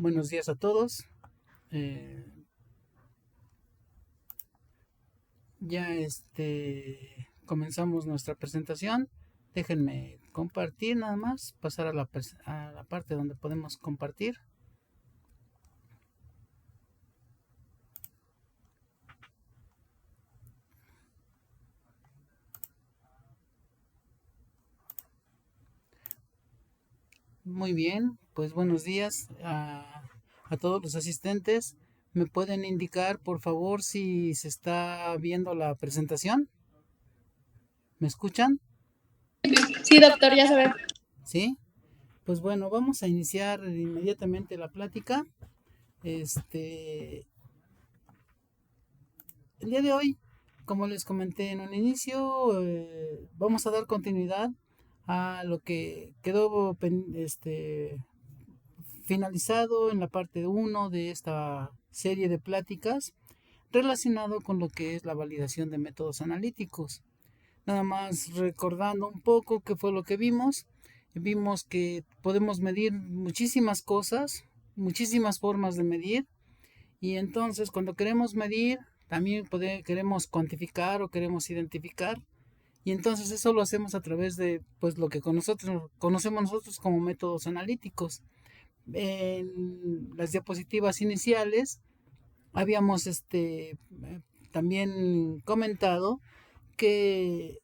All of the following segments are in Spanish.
Buenos días a todos. Ya comenzamos nuestra presentación. Déjenme compartir nada más, pasar a la parte donde podemos compartir. Muy bien, pues buenos días a todos los asistentes. ¿Me pueden indicar, por favor, si se está viendo la presentación? ¿Me escuchan? Sí, doctor, ya se ve. ¿Sí? Pues bueno, vamos a iniciar inmediatamente la plática. El día de hoy, como les comenté en un inicio, vamos a dar continuidad a lo que quedó finalizado en la parte 1 de esta serie de pláticas relacionado con lo que es la validación de métodos analíticos. Nada más recordando un poco qué fue lo que vimos. Vimos que podemos medir muchísimas cosas, muchísimas formas de medir. Y entonces cuando queremos medir, también queremos cuantificar o queremos identificar. Y entonces eso lo hacemos a través de pues lo que conocemos nosotros como métodos analíticos. En las diapositivas iniciales habíamos también comentado que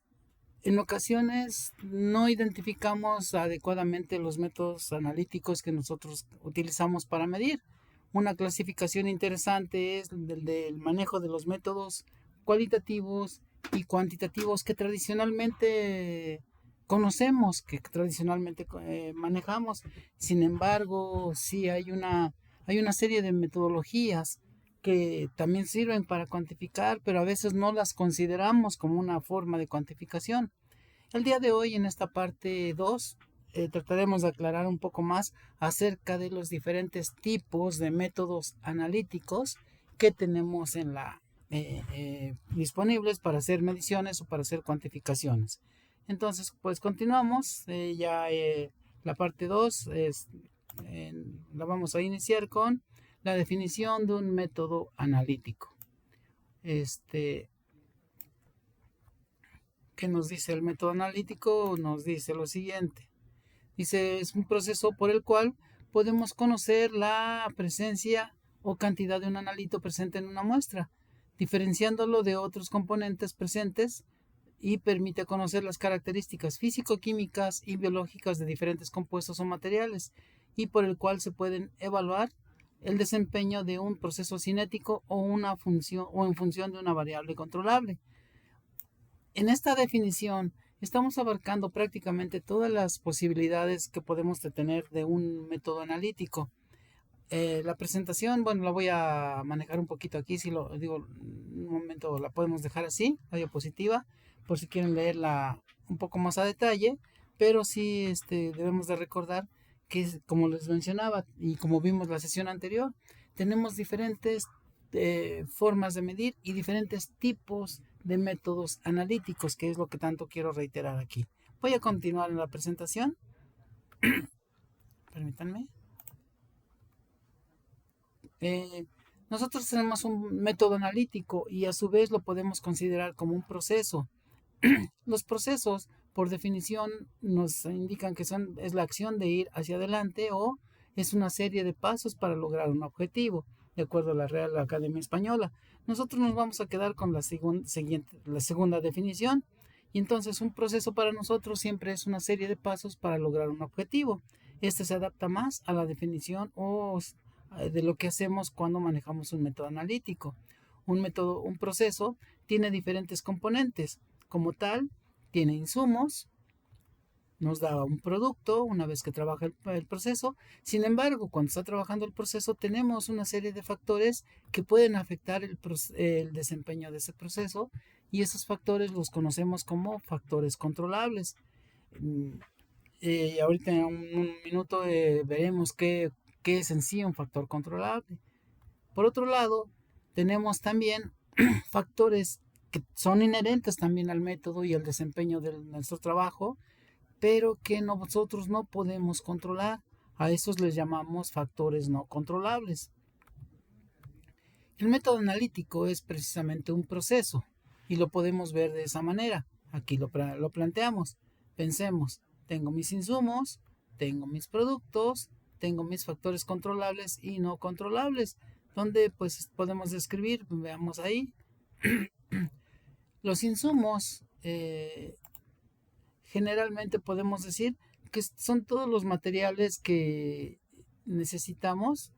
en ocasiones no identificamos adecuadamente los métodos analíticos que nosotros utilizamos para medir. Una clasificación interesante es el del manejo de los métodos cualitativos y cuantitativos que tradicionalmente conocemos, que tradicionalmente manejamos. Sin embargo, sí hay una serie de metodologías que también sirven para cuantificar, pero a veces no las consideramos como una forma de cuantificación. El día de hoy, en esta parte 2, trataremos de aclarar un poco más acerca de los diferentes tipos de métodos analíticos que tenemos disponibles para hacer mediciones o para hacer cuantificaciones. Entonces, pues continuamos. La parte 2 la vamos a iniciar con la definición de un método analítico. ¿Qué nos dice el método analítico? Nos dice lo siguiente. Dice, es un proceso por el cual podemos conocer la presencia o cantidad de un analito presente en una muestra, diferenciándolo de otros componentes presentes y permite conocer las características físico-químicas y biológicas de diferentes compuestos o materiales y por el cual se pueden evaluar el desempeño de un proceso cinético o en función de una variable controlable. En esta definición estamos abarcando prácticamente todas las posibilidades que podemos tener de un método analítico. La presentación, bueno, la voy a manejar un poquito aquí, si lo digo, un momento la podemos dejar así, la diapositiva, por si quieren leerla un poco más a detalle, pero sí debemos de recordar que, como les mencionaba y como vimos la sesión anterior, tenemos diferentes formas de medir y diferentes tipos de métodos analíticos, que es lo que tanto quiero reiterar aquí. Voy a continuar en la presentación. Permítanme. Nosotros tenemos un método analítico y a su vez lo podemos considerar como un proceso. Los procesos, por definición, nos indican que es la acción de ir hacia adelante o es una serie de pasos para lograr un objetivo, de acuerdo a la Real Academia Española. Nosotros nos vamos a quedar con la segunda definición. Y entonces un proceso para nosotros siempre es una serie de pasos para lograr un objetivo. Este se adapta más a la definición de lo que hacemos cuando manejamos un método analítico. Un proceso tiene diferentes componentes. Como tal, tiene insumos, nos da un producto una vez que trabaja el proceso. Sin embargo, cuando está trabajando el proceso, tenemos una serie de factores que pueden afectar el desempeño de ese proceso y esos factores los conocemos como factores controlables. Ahorita en un minuto veremos qué es en sí un factor controlable. Por otro lado, tenemos también factores que son inherentes también al método y al desempeño de nuestro trabajo, pero que nosotros no podemos controlar. A esos les llamamos factores no controlables. El método analítico es precisamente un proceso y lo podemos ver de esa manera. Aquí lo planteamos. Pensemos, tengo mis insumos, tengo mis productos, tengo mis factores controlables y no controlables, donde pues podemos describir, veamos ahí, los insumos. Generalmente podemos decir que son todos los materiales que necesitamos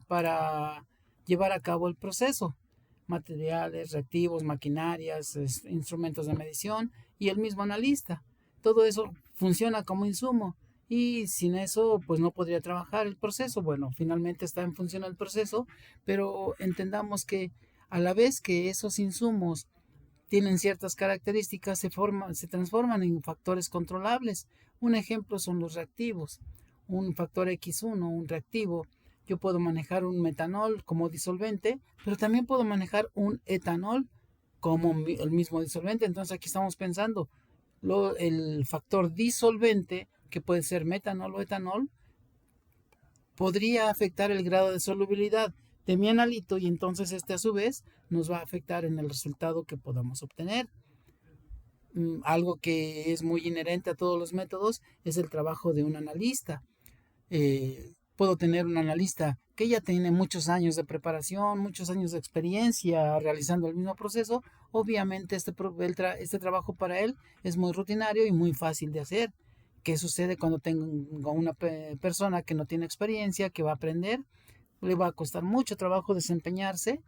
para llevar a cabo el proceso. Materiales, reactivos, maquinarias, instrumentos de medición y el mismo analista. Todo eso funciona como insumo y sin eso pues no podría trabajar el proceso. Bueno, finalmente está en función el proceso, pero entendamos que a la vez que esos insumos tienen ciertas características, se transforman en factores controlables. Un ejemplo son los reactivos. Un factor X1, un reactivo, yo puedo manejar un metanol como disolvente, pero también puedo manejar un etanol como el mismo disolvente. Entonces aquí estamos pensando el factor disolvente, que puede ser metanol o etanol, podría afectar el grado de solubilidad de mi analito y entonces este a su vez nos va a afectar en el resultado que podamos obtener. Algo que es muy inherente a todos los métodos es el trabajo de un analista. Puedo tener un analista que ya tiene muchos años de preparación, muchos años de experiencia realizando el mismo proceso. Obviamente este trabajo para él es muy rutinario y muy fácil de hacer. ¿Qué sucede cuando tengo una persona que no tiene experiencia, que va a aprender? Le va a costar mucho trabajo desempeñarse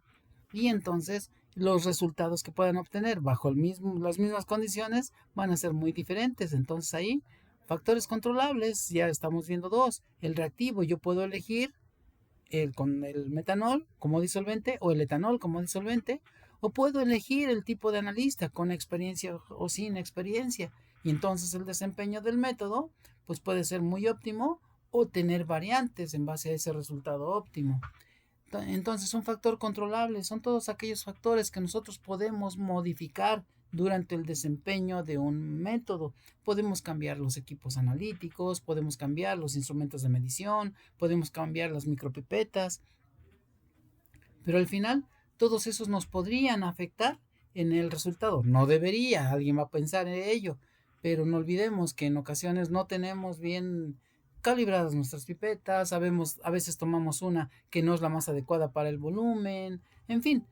y entonces los resultados que puedan obtener bajo las mismas condiciones van a ser muy diferentes. Entonces ahí, factores controlables, ya estamos viendo dos. El reactivo, yo puedo elegir con el metanol como disolvente o el etanol como disolvente, o puedo elegir el tipo de analista con experiencia o sin experiencia. Y entonces el desempeño del método pues puede ser muy óptimo o tener variantes en base a ese resultado óptimo. Entonces un factor controlable son todos aquellos factores que nosotros podemos modificar durante el desempeño de un método. Podemos cambiar los equipos analíticos, podemos cambiar los instrumentos de medición, podemos cambiar las micropipetas, pero al final todos esos nos podrían afectar en el resultado. No debería, alguien va a pensar en ello, pero no olvidemos que en ocasiones no tenemos bien calibradas nuestras pipetas, a veces tomamos una que no es la más adecuada para el volumen, en fin,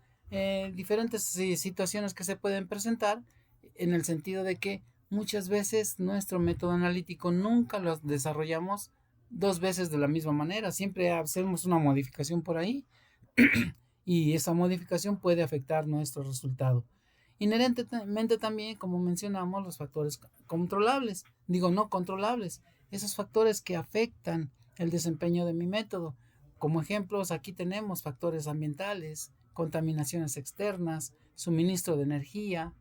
diferentes situaciones que se pueden presentar en el sentido de que muchas veces nuestro método analítico nunca lo desarrollamos dos veces de la misma manera, siempre hacemos una modificación por ahí y esa modificación puede afectar nuestro resultado. Inherentemente también, como mencionamos, los factores controlables, no controlables, esos factores que afectan el desempeño de mi método. Como ejemplos, aquí tenemos factores ambientales, contaminaciones externas, suministro de energía,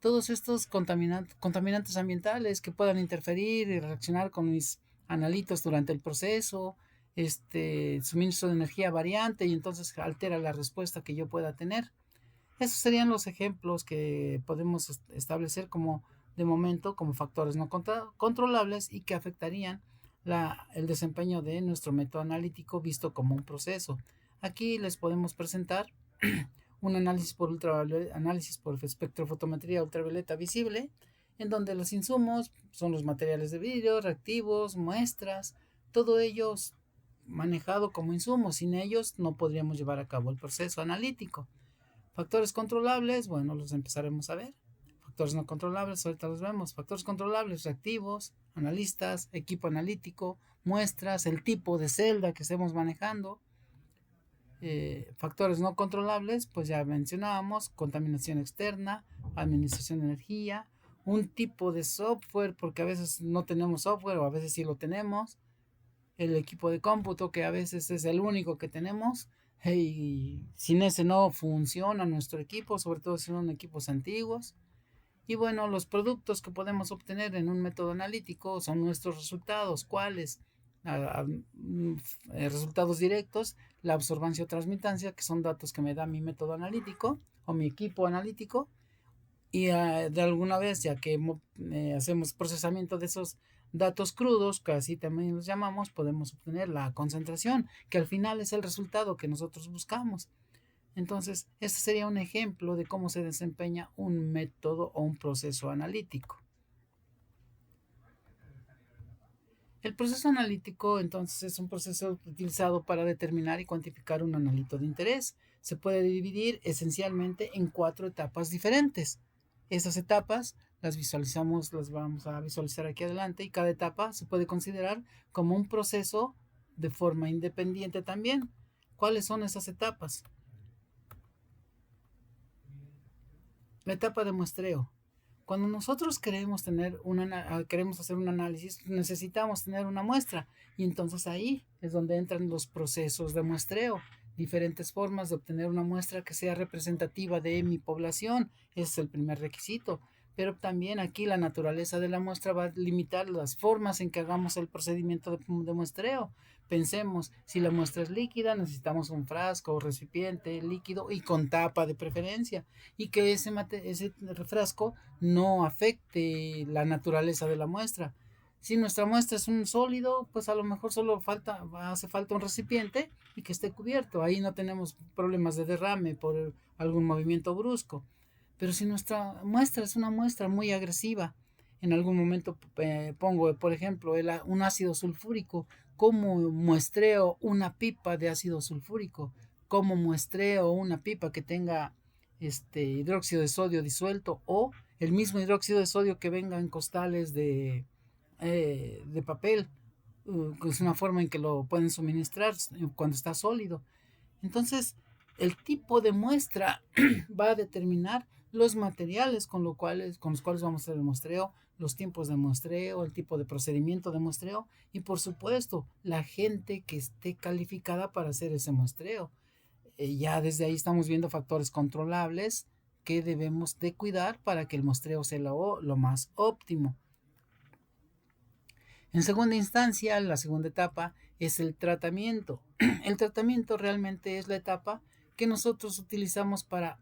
todos estos contaminantes ambientales que puedan interferir y reaccionar con mis analitos durante el proceso, suministro de energía variante y entonces altera la respuesta que yo pueda tener. Esos serían los ejemplos que podemos establecer como de momento como factores no controlables y que afectarían el desempeño de nuestro método analítico visto como un proceso. Aquí les podemos presentar un análisis por espectrofotometría ultravioleta visible, en donde los insumos son los materiales de vidrio, reactivos, muestras, todo ello manejado como insumos. Sin ellos no podríamos llevar a cabo el proceso analítico. Factores controlables, bueno, los empezaremos a ver. Factores no controlables, ahorita los vemos. Factores controlables, reactivos, analistas, equipo analítico, muestras, el tipo de celda que estemos manejando. Factores no controlables, pues ya mencionábamos, contaminación externa, administración de energía, un tipo de software, porque a veces no tenemos software o a veces sí lo tenemos. El equipo de cómputo, que a veces es el único que tenemos. Y sin ese no funciona nuestro equipo, sobre todo si son equipos antiguos. Y bueno, los productos que podemos obtener en un método analítico son nuestros resultados. ¿Cuáles? Resultados directos, la absorbancia o transmitancia, que son datos que me da mi método analítico o mi equipo analítico. Y de alguna vez, ya que hacemos procesamiento de esos datos crudos, que así también los llamamos, podemos obtener la concentración, que al final es el resultado que nosotros buscamos. Entonces, este sería un ejemplo de cómo se desempeña un método o un proceso analítico. El proceso analítico, entonces, es un proceso utilizado para determinar y cuantificar un analito de interés. Se puede dividir esencialmente en 4 etapas diferentes. Estas etapas las visualizamos, las vamos a visualizar aquí adelante, y cada etapa se puede considerar como un proceso de forma independiente también. ¿Cuáles son esas etapas? La etapa de muestreo. Cuando nosotros queremos hacer un análisis, necesitamos tener una muestra, y entonces ahí es donde entran los procesos de muestreo. Diferentes formas de obtener una muestra que sea representativa de mi población, ese es el primer requisito. Pero también aquí la naturaleza de la muestra va a limitar las formas en que hagamos el procedimiento de muestreo. Pensemos, si la muestra es líquida, necesitamos un frasco o recipiente líquido y con tapa de preferencia, y que ese frasco no afecte la naturaleza de la muestra. Si nuestra muestra es un sólido, pues a lo mejor solo hace falta un recipiente y que esté cubierto. Ahí no tenemos problemas de derrame por algún movimiento brusco. Pero si nuestra muestra es una muestra muy agresiva, en algún momento pongo, por ejemplo, un ácido sulfúrico. ¿Cómo muestreo una pipa de ácido sulfúrico? ¿Cómo muestreo una pipa que tenga hidróxido de sodio disuelto, o el mismo hidróxido de sodio que venga en costales de papel? Es una forma en que lo pueden suministrar cuando está sólido. Entonces, el tipo de muestra va a determinar los materiales con los cuales vamos a hacer el muestreo, los tiempos de muestreo, el tipo de procedimiento de muestreo y, por supuesto, la gente que esté calificada para hacer ese muestreo. Ya desde ahí estamos viendo factores controlables que debemos de cuidar para que el muestreo sea lo más óptimo. En segunda instancia, la segunda etapa es el tratamiento. El tratamiento realmente es la etapa que nosotros utilizamos para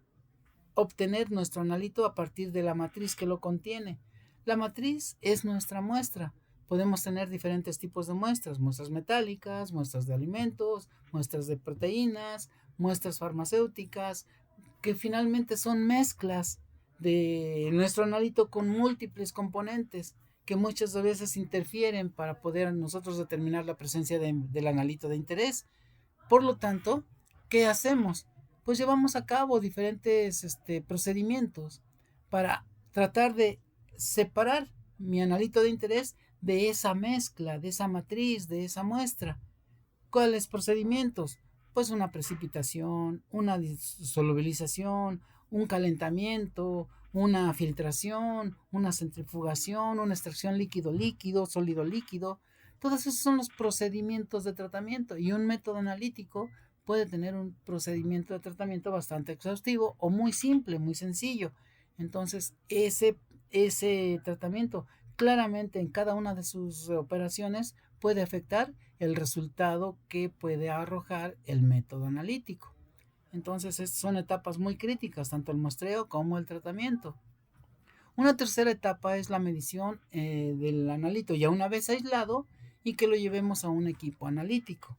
obtener nuestro analito a partir de la matriz que lo contiene. La matriz es nuestra muestra. Podemos tener diferentes tipos de muestras: muestras metálicas, muestras de alimentos, muestras de proteínas, muestras farmacéuticas, que finalmente son mezclas de nuestro analito con múltiples componentes que muchas veces interfieren para poder nosotros determinar la presencia del analito de interés. Por lo tanto, ¿qué hacemos? Pues llevamos a cabo diferentes procedimientos para tratar de separar mi analito de interés de esa mezcla, de esa matriz, de esa muestra. ¿Cuáles procedimientos? Pues una precipitación, una solubilización, un calentamiento, una filtración, una centrifugación, una extracción líquido-líquido, sólido-líquido. Todos esos son los procedimientos de tratamiento, y un método analítico puede tener un procedimiento de tratamiento bastante exhaustivo o muy simple, muy sencillo. Entonces, ese tratamiento claramente en cada una de sus operaciones puede afectar el resultado que puede arrojar el método analítico. Entonces, son etapas muy críticas, tanto el muestreo como el tratamiento. Una tercera etapa es la medición del analito, ya una vez aislado, y que lo llevemos a un equipo analítico.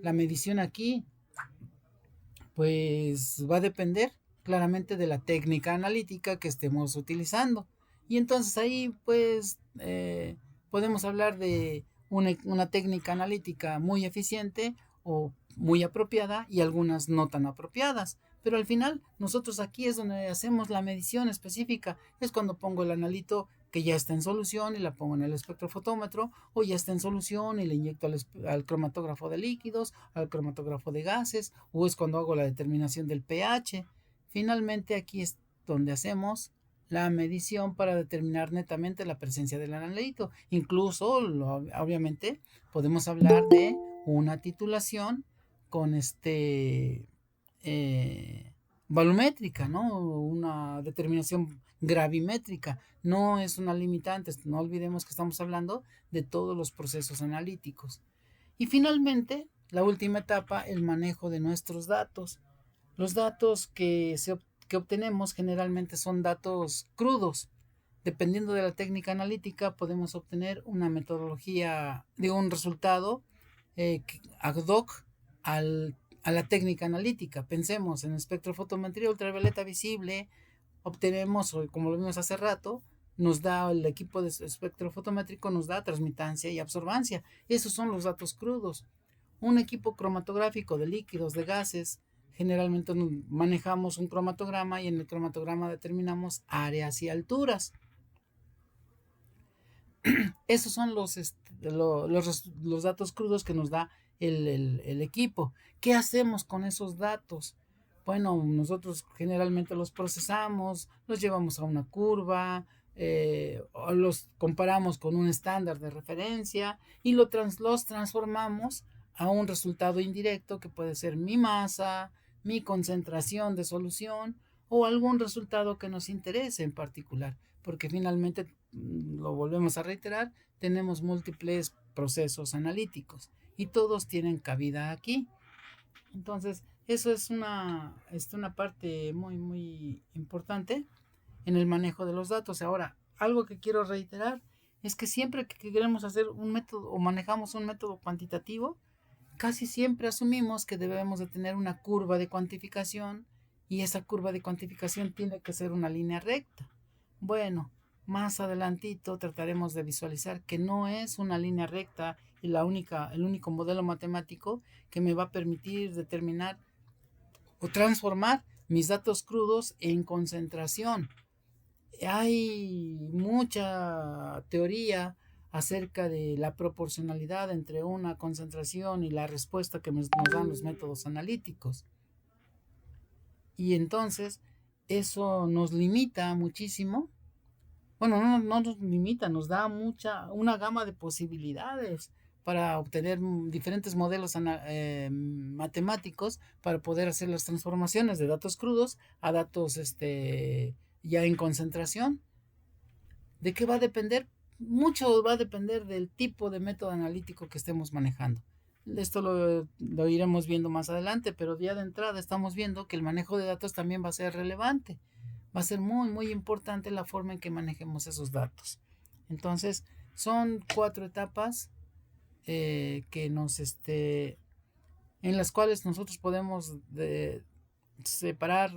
La medición aquí, pues, va a depender claramente de la técnica analítica que estemos utilizando. Y entonces ahí, pues, podemos hablar de una técnica analítica muy eficiente o muy apropiada, y algunas no tan apropiadas. Pero al final, nosotros aquí es donde hacemos la medición específica. Es cuando pongo el analito que ya está en solución y la pongo en el espectrofotómetro, o ya está en solución y le inyecto al cromatógrafo de líquidos, al cromatógrafo de gases, o es cuando hago la determinación del pH. Finalmente, aquí es donde hacemos la medición para determinar netamente la presencia del analito. Incluso, obviamente, podemos hablar de una titulación con volumétrica, ¿no? Una determinación gravimétrica. No es una limitante. No olvidemos que estamos hablando de todos los procesos analíticos. Y finalmente, la última etapa, el manejo de nuestros datos. Los datos que obtenemos generalmente son datos crudos. dependiendo de la técnica analítica, podemos obtener una metodología de un resultado ad hoc a la técnica analítica. Pensemos en espectrofotometría ultravioleta visible, obtenemos, como lo vimos hace rato, nos da el equipo de espectrofotométrico, nos da transmitancia y absorbancia. Esos son los datos crudos. Un equipo cromatográfico de líquidos, de gases, generalmente manejamos un cromatograma y en el cromatograma determinamos áreas y alturas. Esos son los datos crudos que nos da el equipo. ¿Qué hacemos con esos datos? Bueno, nosotros generalmente los procesamos, los llevamos a una curva, o los comparamos con un estándar de referencia y los transformamos a un resultado indirecto que puede ser mi masa, mi concentración de solución o algún resultado que nos interese en particular, porque finalmente, lo volvemos a reiterar, tenemos múltiples procesos analíticos y todos tienen cabida aquí. Entonces, eso es una parte muy, muy importante en el manejo de los datos. Ahora, algo que quiero reiterar es que siempre que queremos hacer un método o manejamos un método cuantitativo, casi siempre asumimos que debemos de tener una curva de cuantificación y esa curva de cuantificación tiene que ser una línea recta. Bueno, más adelantito trataremos de visualizar que no es una línea recta y el único modelo matemático que me va a permitir determinar o transformar mis datos crudos en concentración. Hay mucha teoría acerca de la proporcionalidad entre una concentración y la respuesta que nos dan los métodos analíticos. Y entonces eso nos limita muchísimo. Bueno, no nos limita, nos da una gama de posibilidades para obtener diferentes modelos matemáticos para poder hacer las transformaciones de datos crudos a datos ya en concentración. ¿De qué va a depender? Mucho va a depender del tipo de método analítico que estemos manejando. Esto lo iremos viendo más adelante, pero ya de entrada estamos viendo que el manejo de datos también va a ser relevante. Va a ser muy, muy importante la forma en que manejemos esos datos. Entonces, son 4 etapas que en las cuales nosotros podemos separar,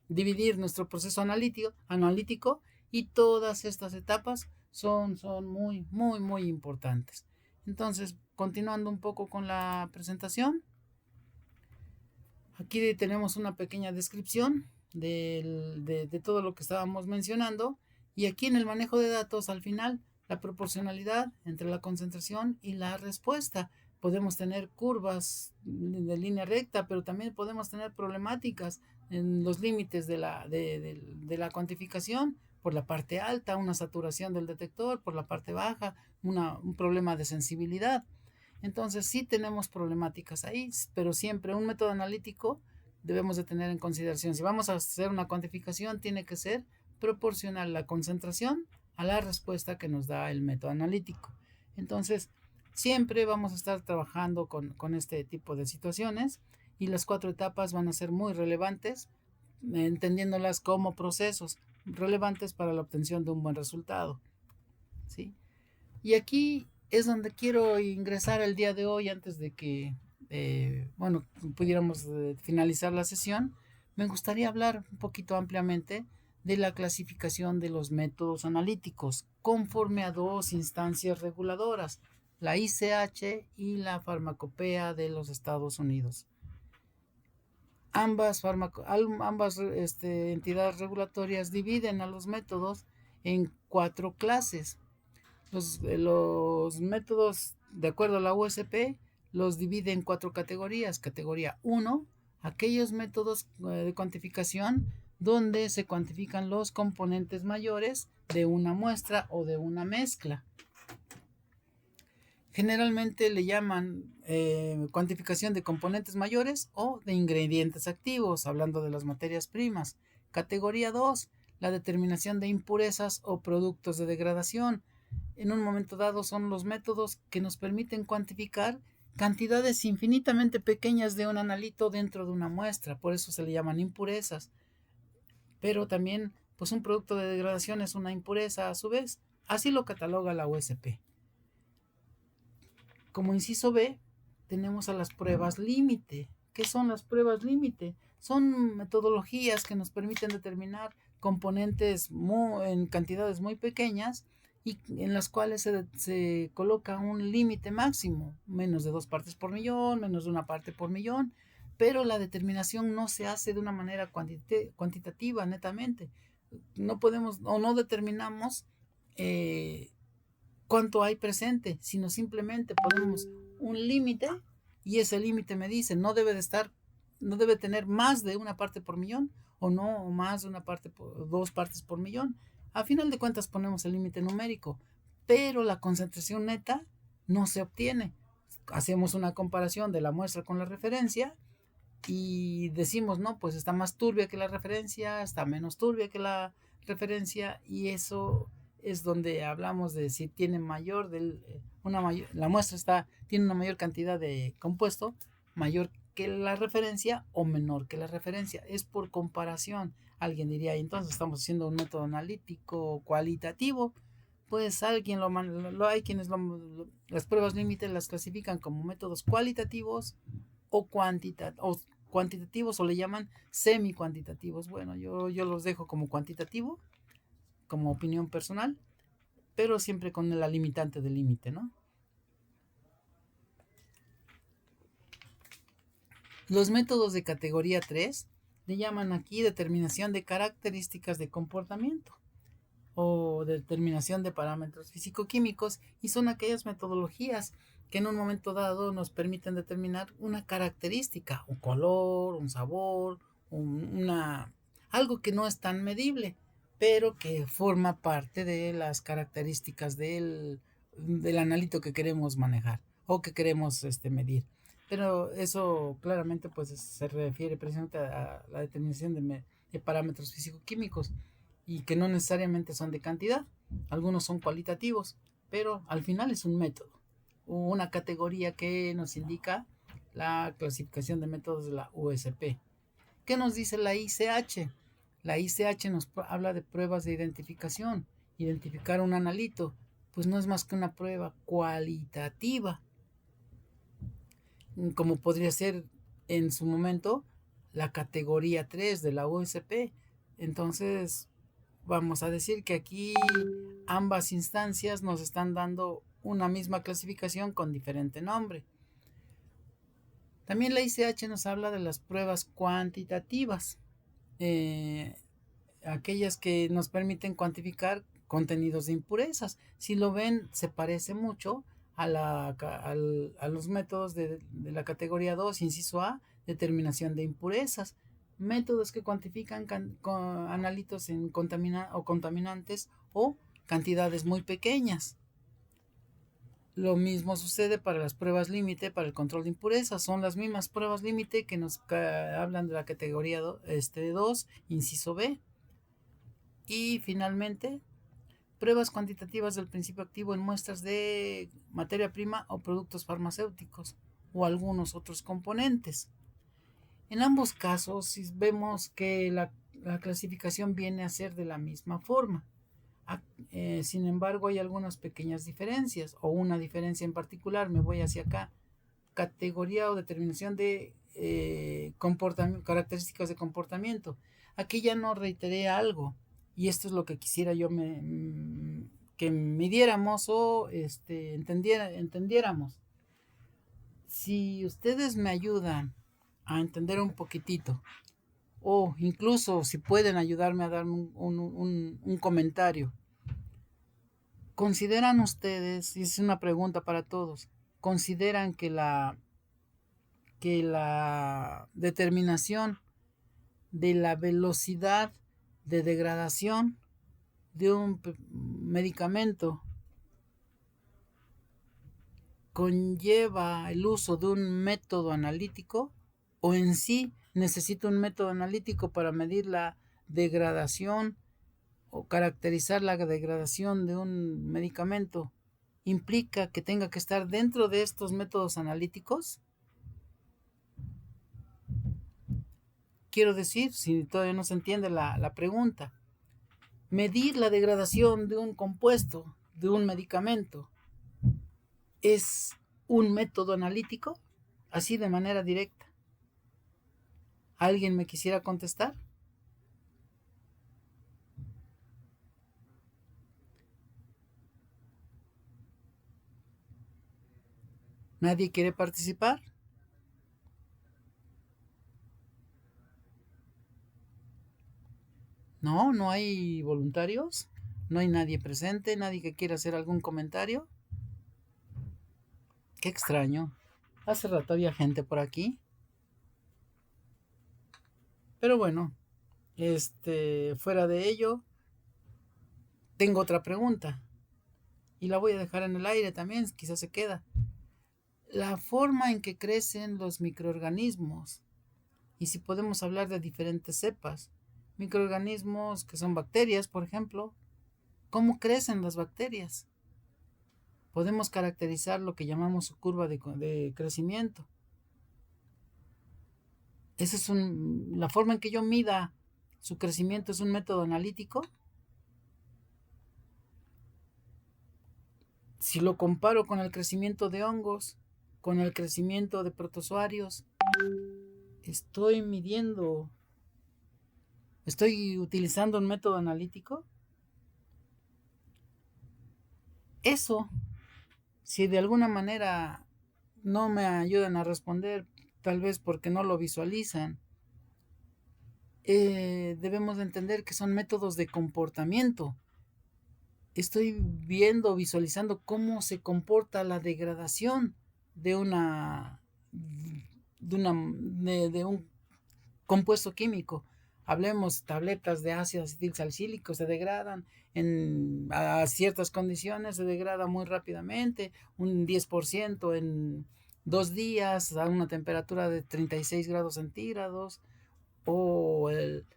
dividir nuestro proceso analítico y todas estas etapas son muy, muy, muy importantes. Entonces, continuando un poco con la presentación, aquí tenemos una pequeña descripción de todo lo que estábamos mencionando y aquí en el manejo de datos al final la proporcionalidad entre la concentración y la respuesta. Podemos tener curvas de línea recta, pero también podemos tener problemáticas en los límites de la cuantificación. Por la parte alta, una saturación del detector, por la parte baja, un problema de sensibilidad. Entonces sí tenemos problemáticas ahí, pero siempre un método analítico debemos de tener en consideración. Si vamos a hacer una cuantificación, tiene que ser proporcional la concentración a la respuesta que nos da el método analítico. Entonces, siempre vamos a estar trabajando con este tipo de situaciones y las 4 etapas van a ser muy relevantes, entendiéndolas como procesos relevantes para la obtención de un buen resultado. ¿Sí? Y aquí es donde quiero ingresar el día de hoy antes de que pudiéramos finalizar la sesión. Me gustaría hablar un poquito ampliamente de la clasificación de los métodos analíticos conforme a 2 instancias reguladoras, la ICH y la Farmacopea de los Estados Unidos. Ambas entidades regulatorias dividen a los métodos en 4 clases. Los métodos, de acuerdo a la USP, los divide en 4 categorías. Categoría 1, aquellos métodos de cuantificación donde se cuantifican los componentes mayores de una muestra o de una mezcla. Generalmente le llaman cuantificación de componentes mayores o de ingredientes activos, hablando de las materias primas. Categoría 2, la determinación de impurezas o productos de degradación. En un momento dado son los métodos que nos permiten cuantificar cantidades infinitamente pequeñas de un analito dentro de una muestra, por eso se le llaman impurezas. Pero también pues un producto de degradación es una impureza a su vez. Así lo cataloga la USP. Como inciso B, tenemos a las pruebas límite. ¿Qué son las pruebas límite? Son metodologías que nos permiten determinar componentes en cantidades muy pequeñas y en las cuales se coloca un límite máximo, menos de 2 partes por millón, menos de 1 parte por millón, pero la determinación no se hace de una manera cuantitativa, netamente. No podemos o no determinamos cuánto hay presente, sino simplemente ponemos un límite y ese límite me dice no debe tener más de 1 parte por millón o no o más de 2 partes por millón. A final de cuentas ponemos el límite numérico, pero la concentración neta no se obtiene. Hacemos una comparación de la muestra con la referencia y decimos, no, pues está más turbia que la referencia, está menos turbia que la referencia, y eso es donde hablamos de si tiene la muestra tiene una mayor cantidad de compuesto, mayor que la referencia o menor que la referencia. Es por comparación. Alguien diría, entonces estamos haciendo un método analítico cualitativo. Pues hay quienes las pruebas límite las clasifican como métodos cualitativos o cuantitativos, o le llaman semi-cuantitativos. Bueno, yo los dejo como cuantitativo, como opinión personal, pero siempre con la limitante del límite, ¿no? Los métodos de categoría 3 le llaman aquí determinación de características de comportamiento o determinación de parámetros físico-químicos, y son aquellas metodologías que en un momento dado nos permiten determinar una característica, un color, un sabor, algo que no es tan medible, pero que forma parte de las características del analito que queremos manejar o que queremos medir. Pero eso claramente pues se refiere precisamente a la determinación de parámetros físico-químicos, y que no necesariamente son de cantidad. Algunos son cualitativos, pero al final es un método, una categoría que nos indica la clasificación de métodos de la USP. ¿Qué nos dice la ICH? La ICH nos habla de pruebas de identificación. Identificar un analito, pues no es más que una prueba cualitativa, como podría ser en su momento la categoría 3 de la USP. Entonces, vamos a decir que aquí ambas instancias nos están dando una misma clasificación con diferente nombre. También la ICH nos habla de las pruebas cuantitativas, aquellas que nos permiten cuantificar contenidos de impurezas. Si lo ven, se parece mucho a los métodos de la categoría 2, inciso A, determinación de impurezas. Métodos que cuantifican analitos en contaminantes o cantidades muy pequeñas. Lo mismo sucede para las pruebas límite para el control de impurezas. Son las mismas pruebas límite que nos hablan de la categoría 2, inciso B. Y finalmente, pruebas cuantitativas del principio activo en muestras de materia prima o productos farmacéuticos o algunos otros componentes. En ambos casos vemos que la clasificación viene a ser de la misma forma. Sin embargo, hay algunas pequeñas diferencias, o una diferencia en particular. Me voy hacia acá. Categoría o determinación de características de comportamiento. Aquí ya no reiteré algo, y esto es lo que quisiera yo que midiéramos o entendiéramos. Si ustedes me ayudan a entender un poquitito, o incluso si pueden ayudarme a darme un comentario, ¿consideran ustedes, y es una pregunta para todos, consideran que la determinación de la velocidad de degradación de un medicamento conlleva el uso de un método analítico, o en sí necesita un método analítico para medir la degradación o caracterizar la degradación de un medicamento? ¿Implica que tenga que estar dentro de estos métodos analíticos? Quiero decir, si todavía no se entiende la pregunta, Medir la degradación de un compuesto, de un medicamento, es un método analítico, así de manera directa. ¿Alguien me quisiera contestar? ¿Nadie quiere participar? No, no hay voluntarios. No hay nadie presente, nadie que quiera hacer algún comentario. Qué extraño. Hace rato había gente por aquí. Pero bueno, fuera de ello, tengo otra pregunta. Y la voy a dejar en el aire también, quizás se queda. La forma en que crecen los microorganismos. Y si podemos hablar de diferentes cepas. Microorganismos que son bacterias, por ejemplo. ¿Cómo crecen las bacterias? Podemos caracterizar lo que llamamos su curva de crecimiento. Esa es la forma en que yo mida su crecimiento, es un método analítico. Si lo comparo con el crecimiento de hongos, con el crecimiento de protozoarios, estoy utilizando un método analítico. Eso, si de alguna manera no me ayudan a responder, tal vez porque no lo visualizan, debemos de entender que son métodos de comportamiento. Estoy visualizando cómo se comporta la degradación de un compuesto químico. Hablemos, tabletas de ácido acetilsalicílico se degradan a ciertas condiciones, se degrada muy rápidamente, un 10% en 2 días a una temperatura de 36 grados centígrados, o el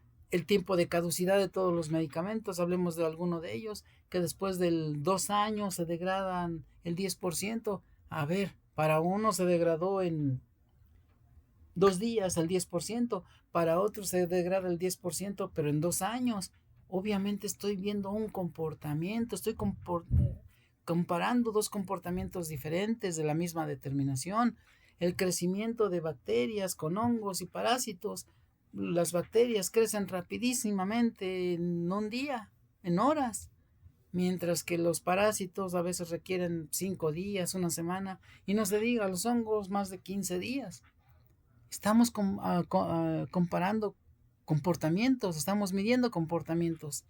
tiempo de caducidad de todos los medicamentos. Hablemos de alguno de ellos, que después de 2 años se degradan el 10%. A ver, para uno se degradó en 2 días el 10%, para otros se degrada el 10%, pero en 2 años. Obviamente estoy viendo un comportamiento, estoy comparando dos comportamientos diferentes de la misma determinación. El crecimiento de bacterias con hongos y parásitos. Las bacterias crecen rapidísimamente en un día, en horas, mientras que los parásitos a veces requieren 5 días, una semana, y no se diga los hongos más de 15 días. Estamos comparando comportamientos, estamos midiendo comportamientos.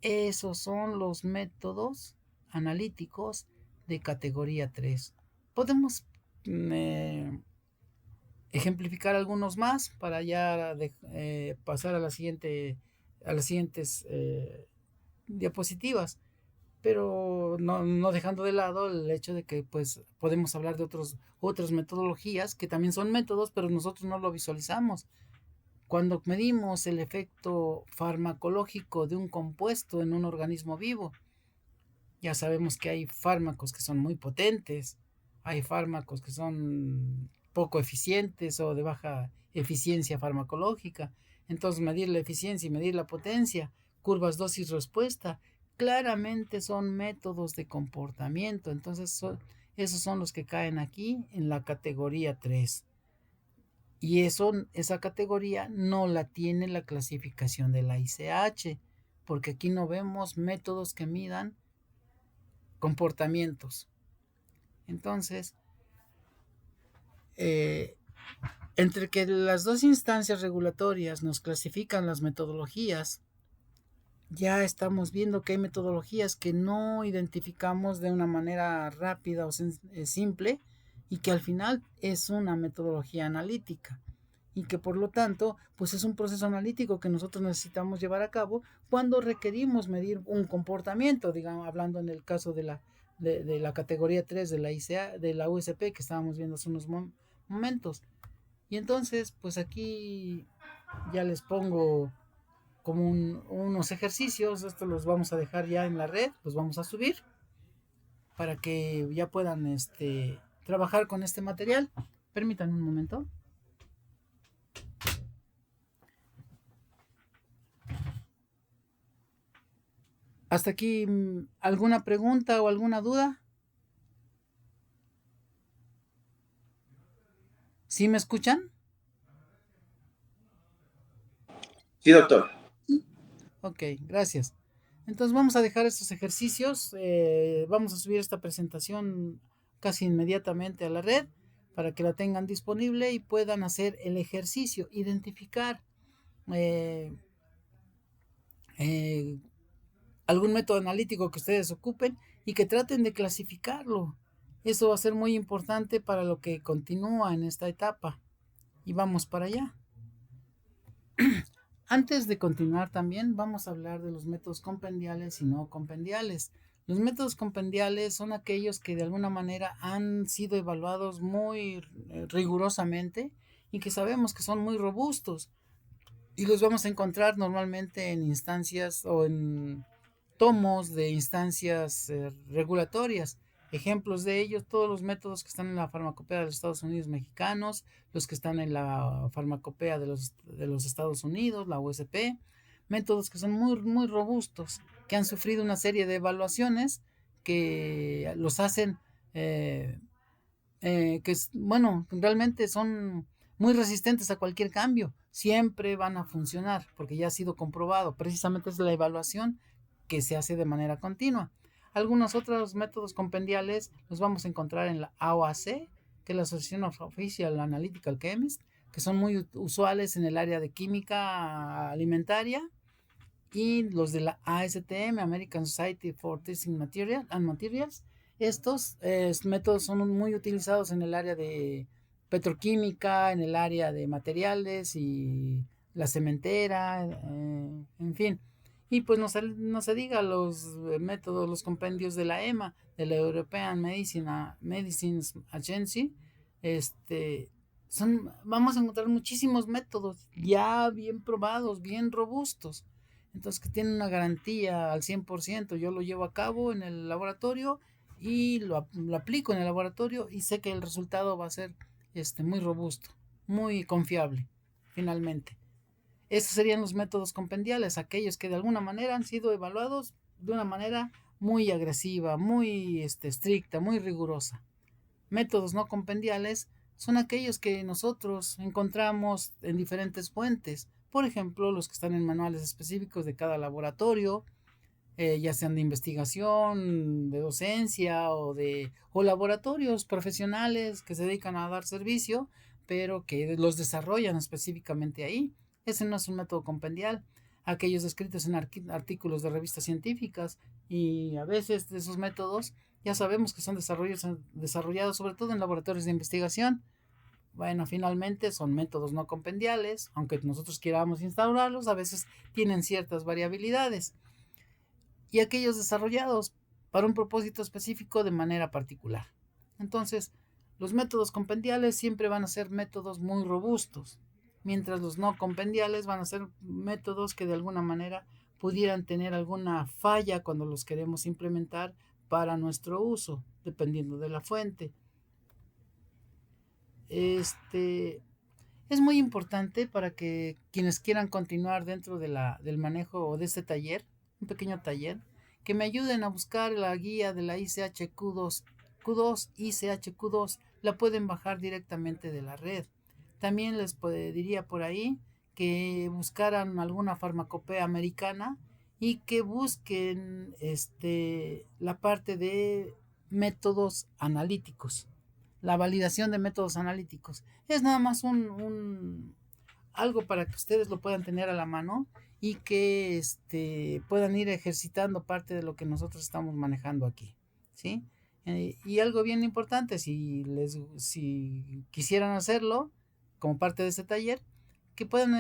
Esos son los métodos analíticos de categoría 3. Podemos ejemplificar algunos más para ya pasar a las siguientes diapositivas, pero no dejando de lado el hecho de que pues podemos hablar de otras metodologías que también son métodos, pero nosotros no lo visualizamos. Cuando medimos el efecto farmacológico de un compuesto en un organismo vivo, ya sabemos que hay fármacos que son muy potentes, hay fármacos que son poco eficientes o de baja eficiencia farmacológica. Entonces medir la eficiencia y medir la potencia, curvas dosis-respuesta, claramente son métodos de comportamiento. Entonces esos son los que caen aquí en la categoría 3. Y esa categoría no la tiene la clasificación de la ICH, porque aquí no vemos métodos que midan comportamientos. Entonces, entre que las dos instancias regulatorias nos clasifican las metodologías, ya estamos viendo que hay metodologías que no identificamos de una manera rápida o simple, y que al final es una metodología analítica, y que por lo tanto pues es un proceso analítico que nosotros necesitamos llevar a cabo cuando requerimos medir un comportamiento, digamos, hablando en el caso de la categoría 3 de la ICA, de la USP que estábamos viendo hace unos momentos. Y entonces pues aquí ya les pongo como unos ejercicios. Estos los vamos a dejar ya en la red, los vamos a subir para que ya puedan trabajar con este material. Permítanme un momento. Hasta aquí, ¿alguna pregunta o alguna duda? ¿Sí me escuchan? Sí, doctor. Ok, gracias. Entonces vamos a dejar estos ejercicios. Vamos a subir esta presentación casi inmediatamente a la red para que la tengan disponible y puedan hacer el ejercicio, identificar eh, eh, algún método analítico que ustedes ocupen y que traten de clasificarlo. Eso va a ser muy importante para lo que continúa en esta etapa. Y vamos para allá. Antes de continuar también vamos a hablar de los métodos compendiales y no compendiales. Los métodos compendiales son aquellos que de alguna manera han sido evaluados muy rigurosamente y que sabemos que son muy robustos y los vamos a encontrar normalmente en instancias o en tomos de instancias regulatorias. Ejemplos de ellos, todos los métodos que están en la farmacopea de los Estados Unidos mexicanos, los que están en la farmacopea de los Estados Unidos, la USP, métodos que son muy robustos, que han sufrido una serie de evaluaciones que los hacen, bueno, realmente son muy resistentes a cualquier cambio, siempre van a funcionar porque ya ha sido comprobado, precisamente es la evaluación que se hace de manera continua. Algunos otros métodos compendiales los vamos a encontrar en la AOAC, que es la Asociación of Official Analytical Chemists, que son muy usuales en el área de química alimentaria, y los de la ASTM, American Society for Testing Materials. Estos métodos son muy utilizados en el área de petroquímica, en el área de materiales y la cementera, en fin. Y pues no se diga los métodos, los compendios de la EMA, de la European Medicines Agency. Vamos a encontrar muchísimos métodos ya bien probados, bien robustos. Entonces, que tienen una garantía al 100%. Yo lo llevo a cabo en el laboratorio y lo aplico en el laboratorio y sé que el resultado va a ser muy robusto, muy confiable, finalmente. Estos serían los métodos compendiales, aquellos que de alguna manera han sido evaluados de una manera muy agresiva, muy estricta, muy rigurosa. Métodos no compendiales son aquellos que nosotros encontramos en diferentes fuentes, por ejemplo, los que están en manuales específicos de cada laboratorio, ya sean de investigación, de docencia o laboratorios profesionales que se dedican a dar servicio, pero que los desarrollan específicamente ahí. Ese no es un método compendial. Aquellos escritos en artículos de revistas científicas, y a veces de esos métodos ya sabemos que son desarrollados sobre todo en laboratorios de investigación. Bueno, finalmente son métodos no compendiales, aunque nosotros queramos instaurarlos, a veces tienen ciertas variabilidades. Y aquellos desarrollados para un propósito específico de manera particular. Entonces, los métodos compendiales siempre van a ser métodos muy robustos, mientras los no compendiales van a ser métodos que de alguna manera pudieran tener alguna falla cuando los queremos implementar para nuestro uso, dependiendo de la fuente. Es muy importante para que quienes quieran continuar dentro del manejo o de este taller, un pequeño taller, que me ayuden a buscar la guía de la ICH-Q2, ICH-Q2, la pueden bajar directamente de la red. También les diría por ahí que buscaran alguna farmacopea americana y que busquen la parte de métodos analíticos, la validación de métodos analíticos. Es nada más algo para que ustedes lo puedan tener a la mano y que puedan ir ejercitando parte de lo que nosotros estamos manejando aquí, ¿sí? Y algo bien importante, si quisieran hacerlo como parte de este taller, que puedan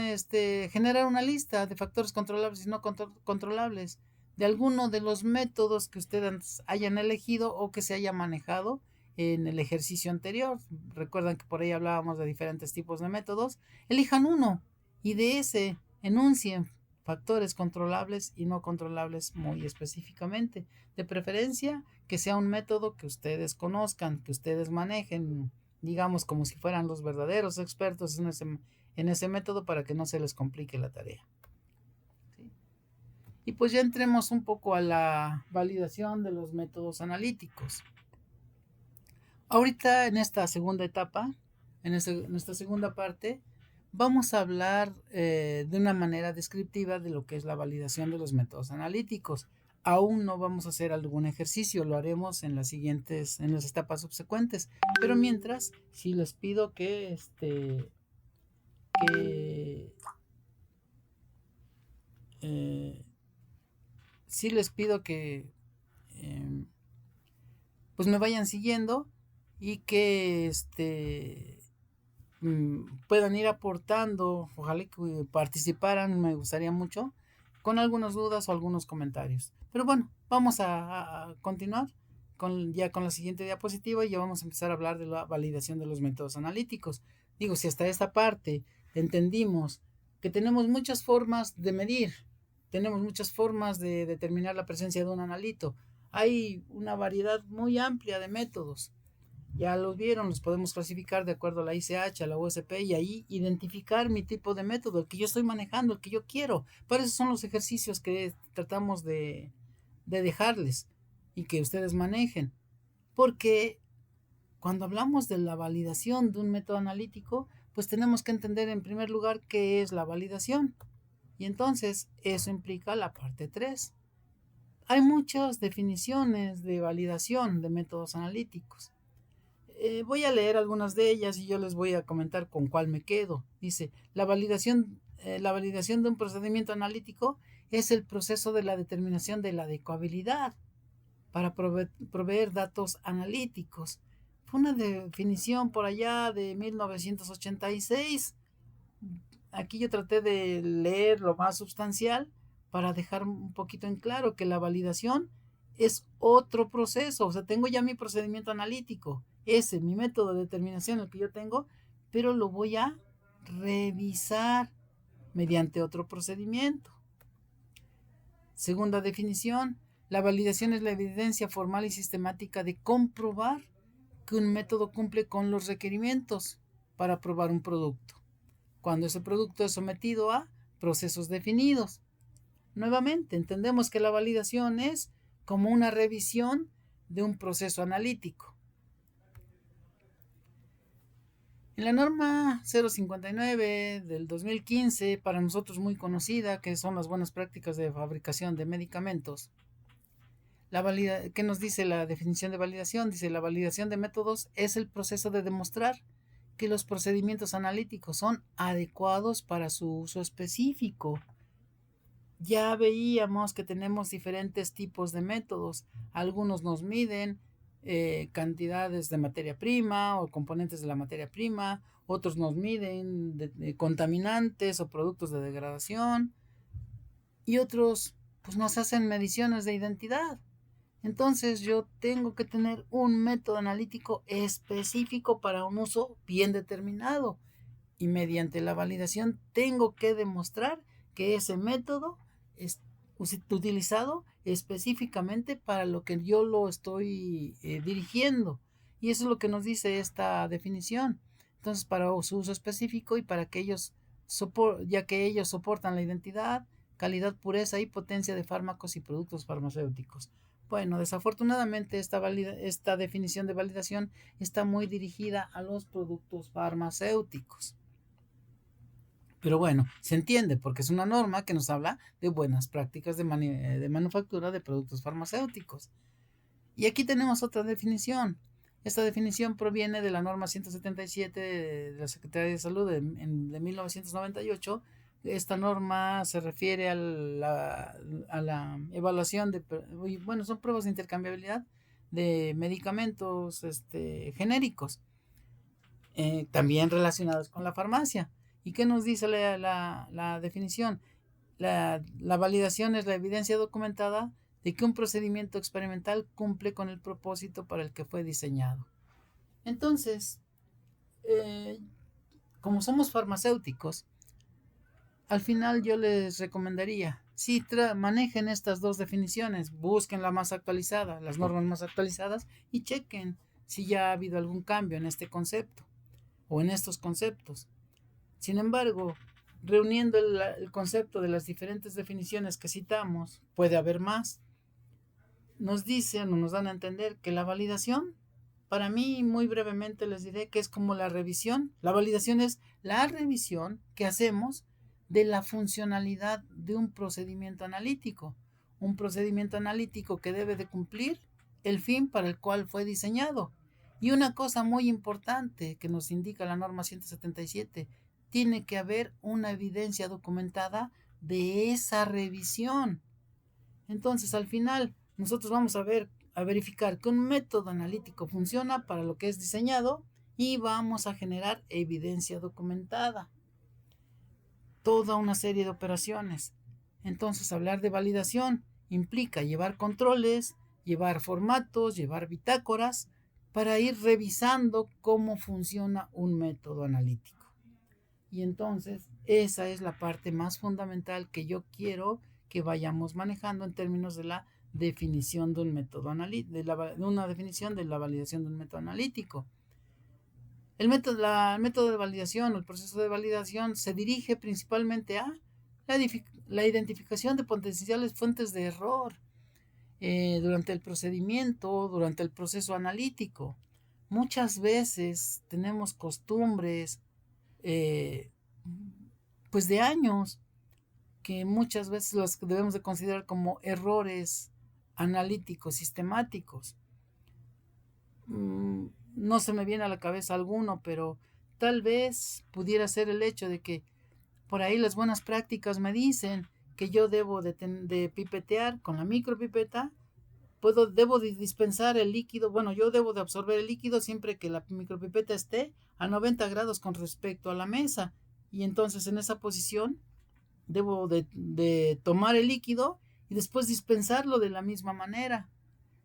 generar una lista de factores controlables y no controlables de alguno de los métodos que ustedes hayan elegido o que se haya manejado en el ejercicio anterior. Recuerdan que por ahí hablábamos de diferentes tipos de métodos. Elijan uno y de ese enuncien factores controlables y no controlables muy específicamente. De preferencia que sea un método que ustedes conozcan, que ustedes manejen, digamos como si fueran los verdaderos expertos en ese método, para que no se les complique la tarea. ¿Sí? Y pues ya entremos un poco a la validación de los métodos analíticos. Ahorita en esta segunda etapa, en esta segunda parte, vamos a hablar de una manera descriptiva de lo que es la validación de los métodos analíticos. Aún no vamos a hacer algún ejercicio, lo haremos en las etapas subsecuentes. Pero mientras, sí les pido que sí les pido que pues me vayan siguiendo y que puedan ir aportando, ojalá que participaran, me gustaría mucho, con algunas dudas o algunos comentarios. Pero bueno, vamos a continuar ya con la siguiente diapositiva y ya vamos a empezar a hablar de la validación de los métodos analíticos. Digo, si hasta esta parte entendimos que tenemos muchas formas de medir, tenemos muchas formas de determinar la presencia de un analito, hay una variedad muy amplia de métodos. Ya los vieron, los podemos clasificar de acuerdo a la ICH, a la USP y ahí identificar mi tipo de método, el que yo estoy manejando, el que yo quiero. Para eso son los ejercicios que tratamos de dejarles y que ustedes manejen. Porque cuando hablamos de la validación de un método analítico, pues tenemos que entender en primer lugar qué es la validación. Y entonces eso implica la parte 3. Hay muchas definiciones de validación de métodos analíticos. Voy a leer algunas de ellas y yo les voy a comentar con cuál me quedo. Dice, la validación de un procedimiento analítico es el proceso de la determinación de la adecuabilidad para proveer datos analíticos. Fue una definición por allá de 1986. Aquí yo traté de leer lo más sustancial para dejar un poquito en claro que la validación es otro proceso. O sea, tengo ya mi procedimiento analítico. Ese es mi método de determinación, el que yo tengo, pero lo voy a revisar mediante otro procedimiento. Segunda definición, la validación es la evidencia formal y sistemática de comprobar que un método cumple con los requerimientos para probar un producto, cuando ese producto es sometido a procesos definidos. Nuevamente, entendemos que la validación es como una revisión de un proceso analítico. En la norma 059 del 2015, para nosotros muy conocida, que son las buenas prácticas de fabricación de medicamentos, ¿qué nos dice la definición de validación? Dice, la validación de métodos es el proceso de demostrar que los procedimientos analíticos son adecuados para su uso específico. Ya veíamos que tenemos diferentes tipos de métodos. Algunos nos miden cantidades de materia prima o componentes de la materia prima. Otros nos miden de contaminantes o productos de degradación. Y otros pues nos hacen mediciones de identidad. Entonces yo tengo que tener un método analítico específico para un uso bien determinado. Y mediante la validación tengo que demostrar que ese método es utilizado específicamente para lo que yo lo estoy dirigiendo. Y eso es lo que nos dice esta definición. Entonces, para su uso específico y para que ellos ya que ellos soportan la identidad, calidad, pureza y potencia de fármacos y productos farmacéuticos. Bueno, desafortunadamente esta definición de validación está muy dirigida a los productos farmacéuticos. Pero bueno, se entiende porque es una norma que nos habla de buenas prácticas de manufactura de productos farmacéuticos. Y aquí tenemos otra definición. Esta definición proviene de la norma 177 de la Secretaría de Salud de 1998. Esta norma se refiere a la evaluación son pruebas de intercambiabilidad de medicamentos genéricos, también relacionados con la farmacia. ¿Y qué nos dice la definición? La validación es la evidencia documentada de que un procedimiento experimental cumple con el propósito para el que fue diseñado. Entonces, como somos farmacéuticos, al final yo les recomendaría, sí, manejen estas dos definiciones, busquen la más actualizada, las normas más actualizadas y chequen si ya ha habido algún cambio en este concepto o en estos conceptos. Sin embargo, reuniendo el concepto de las diferentes definiciones que citamos, puede haber más. Nos dicen o nos dan a entender que la validación, para mí muy brevemente les diré que es como la revisión. La validación es la revisión que hacemos de la funcionalidad de un procedimiento analítico. Un procedimiento analítico que debe de cumplir el fin para el cual fue diseñado. Y una cosa muy importante que nos indica la norma 177, tiene que haber una evidencia documentada de esa revisión. Entonces, al final, nosotros vamos a verificar que un método analítico funciona para lo que es diseñado y vamos a generar evidencia documentada. Toda una serie de operaciones. Entonces, hablar de validación implica llevar controles, llevar formatos, llevar bitácoras, para ir revisando cómo funciona un método analítico. Y entonces, esa es la parte más fundamental que yo quiero que vayamos manejando en términos de la definición de un método analítico, de una definición de la validación de un método analítico. El método de validación o el proceso de validación se dirige principalmente a la identificación de potenciales fuentes de error durante el procedimiento, durante el proceso analítico. Muchas veces tenemos costumbres pues de años que muchas veces los debemos de considerar como errores analíticos sistemáticos. No se me viene a la cabeza alguno, pero tal vez pudiera ser el hecho de que por ahí las buenas prácticas me dicen que yo debo de pipetear con la micropipeta, debo de dispensar el líquido, bueno, yo debo de absorber el líquido siempre que la micropipeta esté a 90 grados con respecto a la mesa, y entonces en esa posición debo de tomar el líquido y después dispensarlo de la misma manera.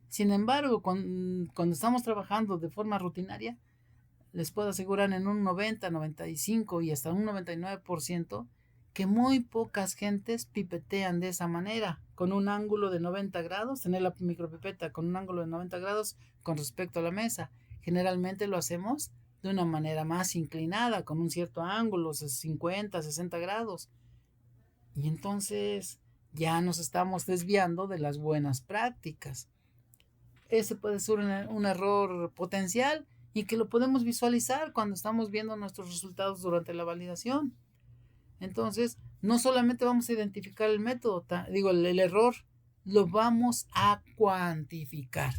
Sin embargo, cuando estamos trabajando de forma rutinaria, les puedo asegurar en un 90, 95 y hasta un 99% que muy pocas gentes pipetean de esa manera, con un ángulo de 90 grados, tener la micropipeta con un ángulo de 90 grados con respecto a la mesa. Generalmente lo hacemos de una manera más inclinada, con un cierto ángulo, 50, 60 grados. Y entonces ya nos estamos desviando de las buenas prácticas. Ese puede ser un error potencial y que lo podemos visualizar cuando estamos viendo nuestros resultados durante la validación. Entonces, no solamente vamos a identificar el método, el error, lo vamos a cuantificar.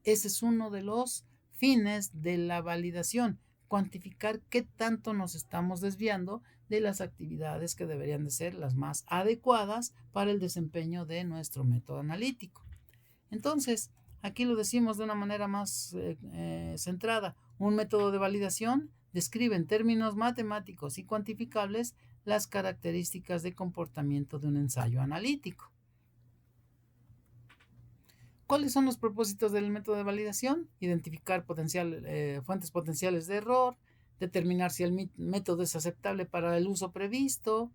Ese es uno de los fines de la validación, cuantificar qué tanto nos estamos desviando de las actividades que deberían de ser las más adecuadas para el desempeño de nuestro método analítico. Entonces, aquí lo decimos de una manera más centrada. Un método de validación describe en términos matemáticos y cuantificables las características de comportamiento de un ensayo analítico. ¿Cuáles son los propósitos del método de validación? Identificar fuentes potenciales de error, determinar si el método es aceptable para el uso previsto,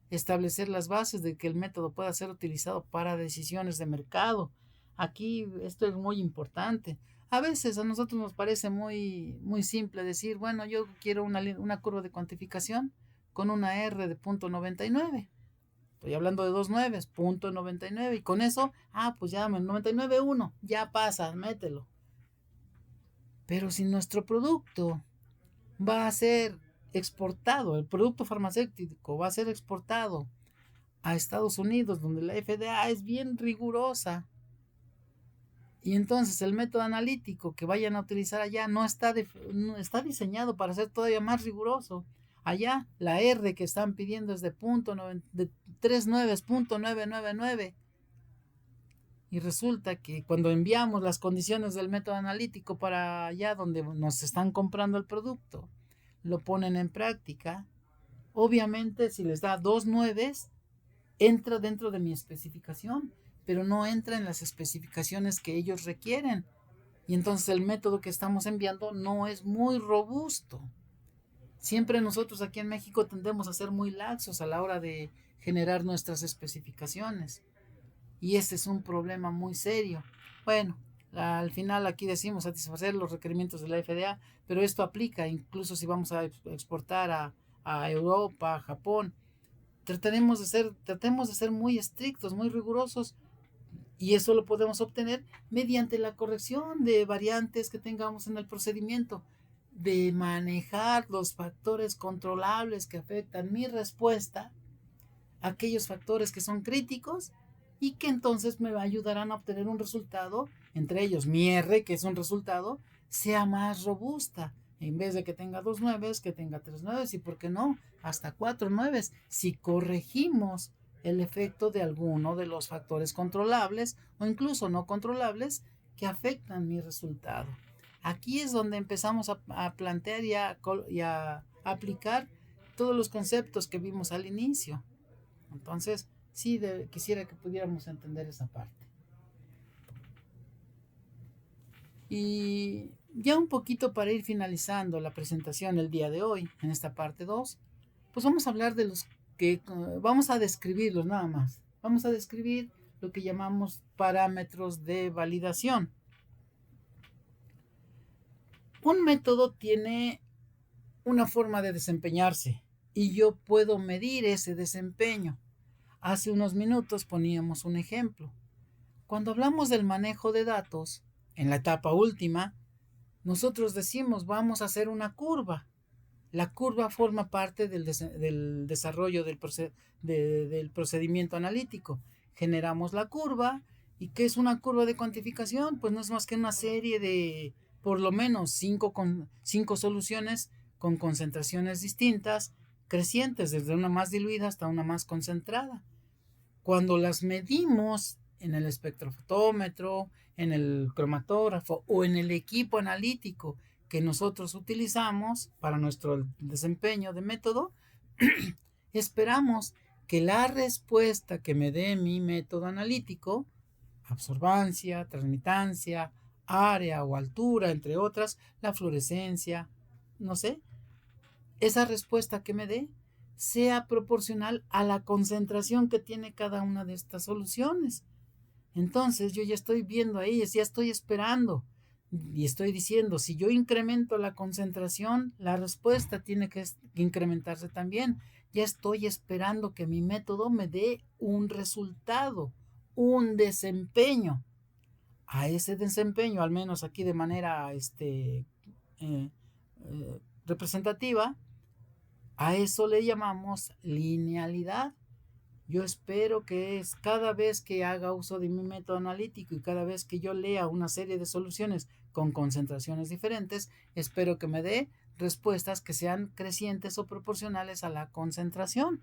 establecer las bases de que el método pueda ser utilizado para decisiones de mercado. Aquí esto es muy importante. A veces a nosotros nos parece muy, muy simple decir, bueno, yo quiero una curva de cuantificación con una R de 0.99. Estoy hablando de dos nueves, 0.99. Y con eso, pues ya 99.1, ya pasa, mételo. Pero si nuestro producto va a ser exportado, el producto farmacéutico va a ser exportado a Estados Unidos, donde la FDA es bien rigurosa, y entonces el método analítico que vayan a utilizar allá no está diseñado para ser todavía más riguroso. Allá la R que están pidiendo es de 0.99. Y resulta que cuando enviamos las condiciones del método analítico para allá donde nos están comprando el producto, lo ponen en práctica. Obviamente si les da 2 nueves, entra dentro de mi especificación, pero no entra en las especificaciones que ellos requieren. Y entonces el método que estamos enviando no es muy robusto. Siempre nosotros aquí en México tendemos a ser muy laxos a la hora de generar nuestras especificaciones. Y este es un problema muy serio. Bueno, al final aquí decimos satisfacer los requerimientos de la FDA, pero esto aplica incluso si vamos a exportar a Europa, a Japón. tratemos de ser muy estrictos, muy rigurosos, y eso lo podemos obtener mediante la corrección de variantes que tengamos en el procedimiento, de manejar los factores controlables que afectan mi respuesta, aquellos factores que son críticos y que entonces me ayudarán a obtener un resultado, entre ellos mi R, que es un resultado, sea más robusta. En vez de que tenga 2 nueves, que tenga 3 nueves y, ¿por qué no?, hasta 4 nueves, si corregimos el efecto de alguno de los factores controlables o incluso no controlables que afectan mi resultado. Aquí es donde empezamos a plantear y a aplicar todos los conceptos que vimos al inicio. Entonces, sí, quisiera que pudiéramos entender esa parte. Y ya un poquito para ir finalizando la presentación el día de hoy, en esta parte 2, pues vamos a hablar de los que, vamos a describirlos nada más. Vamos a describir lo que llamamos parámetros de validación. Un método tiene una forma de desempeñarse y yo puedo medir ese desempeño. Hace unos minutos poníamos un ejemplo. Cuando hablamos del manejo de datos, en la etapa última, nosotros decimos vamos a hacer una curva. La curva forma parte del desarrollo del procedimiento analítico. Generamos la curva. ¿Y qué es una curva de cuantificación? Pues no es más que una serie de por lo menos 5 soluciones con concentraciones distintas, crecientes, desde una más diluida hasta una más concentrada. Cuando las medimos en el espectrofotómetro, en el cromatógrafo o en el equipo analítico que nosotros utilizamos para nuestro desempeño de método, esperamos que la respuesta que me dé mi método analítico, absorbancia, transmitancia, área o altura, entre otras, la fluorescencia, no sé, esa respuesta que me dé sea proporcional a la concentración que tiene cada una de estas soluciones. Entonces yo ya estoy viendo ahí, ya estoy esperando y estoy diciendo, si yo incremento la concentración, la respuesta tiene que incrementarse también. Ya estoy esperando que mi método me dé un resultado, un desempeño. A ese desempeño, al menos aquí de manera representativa, a eso le llamamos linealidad. Yo espero que cada vez que haga uso de mi método analítico y cada vez que yo lea una serie de soluciones con concentraciones diferentes, espero que me dé respuestas que sean crecientes o proporcionales a la concentración.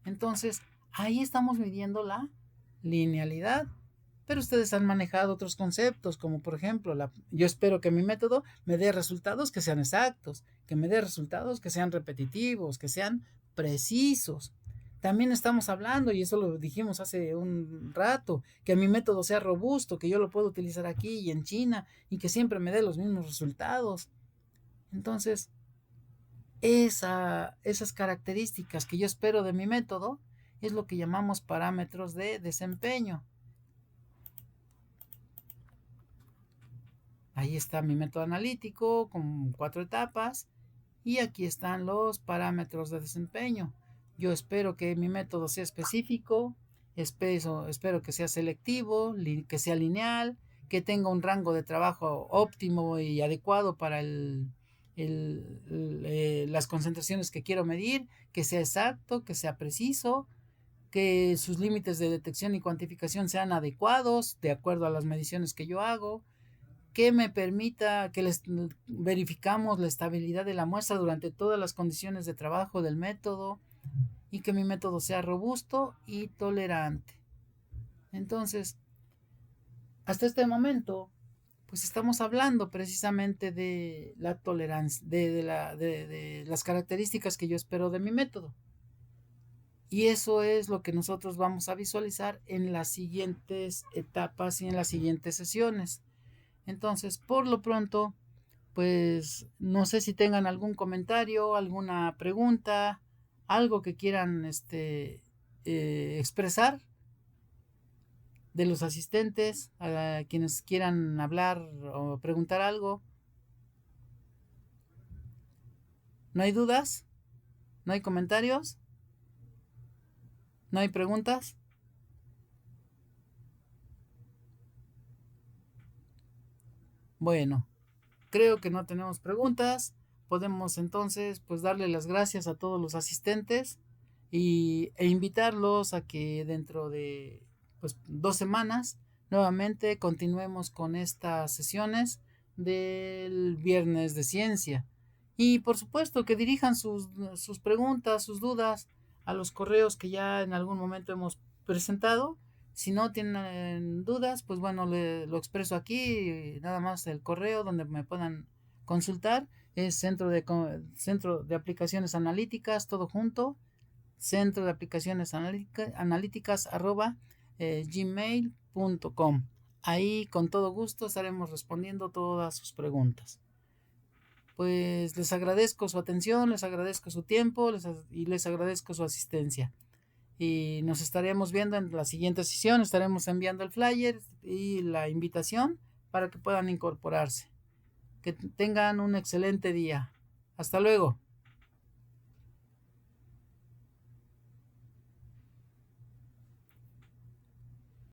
Entonces, ahí estamos midiendo la linealidad. Pero ustedes han manejado otros conceptos, como por ejemplo, yo espero que mi método me dé resultados que sean exactos, que me dé resultados que sean repetitivos, que sean precisos. También estamos hablando, y eso lo dijimos hace un rato, que mi método sea robusto, que yo lo puedo utilizar aquí y en China, y que siempre me dé los mismos resultados. Entonces, esas características que yo espero de mi método es lo que llamamos parámetros de desempeño. Ahí está mi método analítico con 4 etapas y aquí están los parámetros de desempeño. Yo espero que mi método sea específico, espero que sea selectivo, que sea lineal, que tenga un rango de trabajo óptimo y adecuado para las concentraciones que quiero medir, que sea exacto, que sea preciso, que sus límites de detección y cuantificación sean adecuados de acuerdo a las mediciones que yo hago, que me permita que verificamos la estabilidad de la muestra durante todas las condiciones de trabajo del método y que mi método sea robusto y tolerante. Entonces, hasta este momento, pues estamos hablando precisamente de la tolerancia, de las características que yo espero de mi método. Y eso es lo que nosotros vamos a visualizar en las siguientes etapas y en las siguientes sesiones. Entonces, por lo pronto, pues no sé si tengan algún comentario, alguna pregunta, algo que quieran expresar de los asistentes, a quienes quieran hablar o preguntar algo. ¿No hay dudas? ¿No hay comentarios? ¿No hay preguntas? Bueno, creo que no tenemos preguntas. Podemos entonces pues darle las gracias a todos los asistentes e invitarlos a que dentro de pues 2 semanas nuevamente continuemos con estas sesiones del viernes de ciencia. Y por supuesto que dirijan sus preguntas, sus dudas a los correos que ya en algún momento hemos presentado. Si no tienen dudas, pues bueno, lo expreso aquí, nada más el correo donde me puedan consultar es centro de aplicaciones analíticas, todo junto, centro de aplicaciones analíticas @gmail.com. Ahí con todo gusto estaremos respondiendo todas sus preguntas. Pues les agradezco su atención, les agradezco su tiempo y les agradezco su asistencia. Y nos estaremos viendo en la siguiente sesión. Estaremos enviando el flyer y la invitación para que puedan incorporarse. Que tengan un excelente día. Hasta luego.